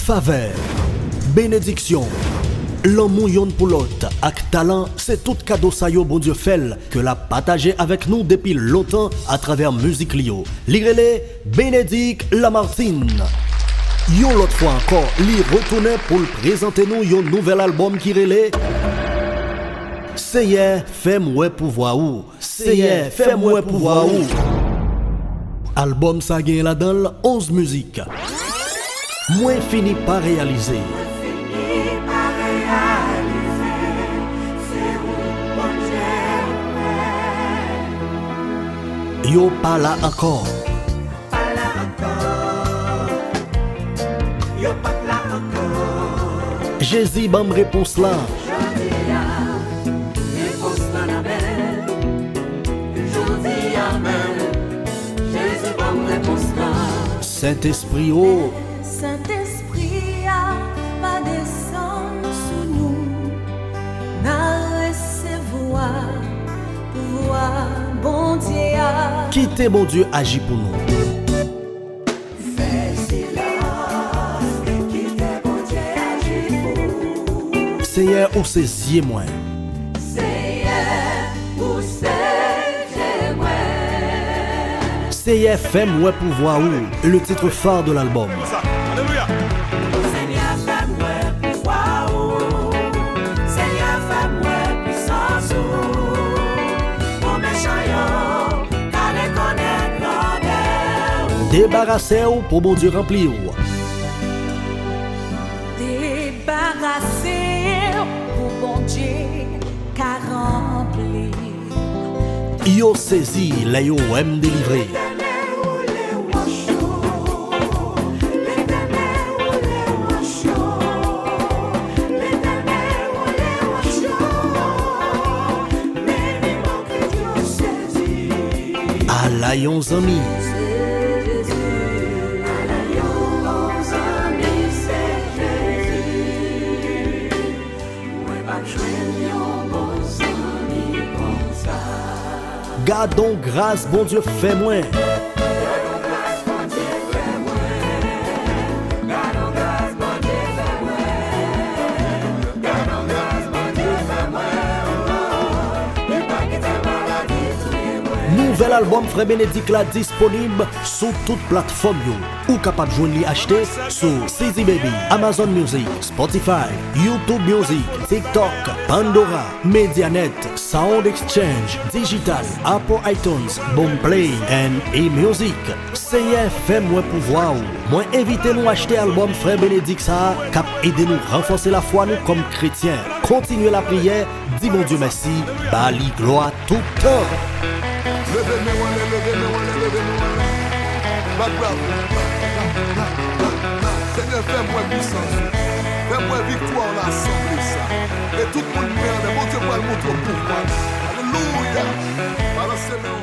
Faveur, bénédiction, l'amour yon pour l'autre, avec talent, c'est tout cadeau ça yo bon Dieu fait que l'a partagé avec nous depuis longtemps à travers musique Lio. Lirele Bénédicte Lamartine. Yo l'autre fois encore, li retourne pour présenter nous yon nouvel album qui relait Seye fais-moi pouvoir ou. Seye fais-moi pouvoir ou. Album ça gagne là-dedans 11 musiques. Moi fini par réaliser. Yo pas là encore. Jésus bam réponse là. Saint-Esprit oh. Saint-Esprit va descendre sur nous, n'a recevoir pouvoir bon Dieu. Quittez bon Dieu agit pour nous. Fais silence, quittez bon Dieu agit pour nous. Seigneur ou saisiez moi. Seigneur ou saisiez moi. Seigneur fais-moi pouvoir ou. Le titre phare de l'album. Alléluia. Seigneur fais-moi pouvoir ou. Seigneur fais-moi puissance ou. Mon méchant yo, qu'à reconnaître l'odeur ou. Débarrassez-vous pour bon Dieu remplir ou. Débarrasser pour bon Dieu qu'à remplir. Yo saisi, la yo aime délivrer. À la yon zami. Gardons grâce, bon Dieu, fais-moi. Nouvel album Frère Bénédicte là disponible sur toute plateforme yo. Ou capable de joindre acheter sur CZ Baby, Amazon Music, Spotify, YouTube Music, TikTok, Pandora, Medianet, Sound Exchange, Digital, Apple iTunes, Boomplay and eMusic. Seigneur fais-moi pouvoir ou. Moi invitez nous acheter album Frère Bénédicte ça cap aider nous renforcer la foi nous comme chrétiens. Continuez la prière, dis mon Dieu merci, bali gloire tout le temps. Levez-moi, levez-moi. Seigneur, fais-moi puissance. Fais-moi victoire, on a assemblé ça. Et tout le monde merde, mon Dieu, pas le montrer pour moi. Alléluia. Balancez-moi.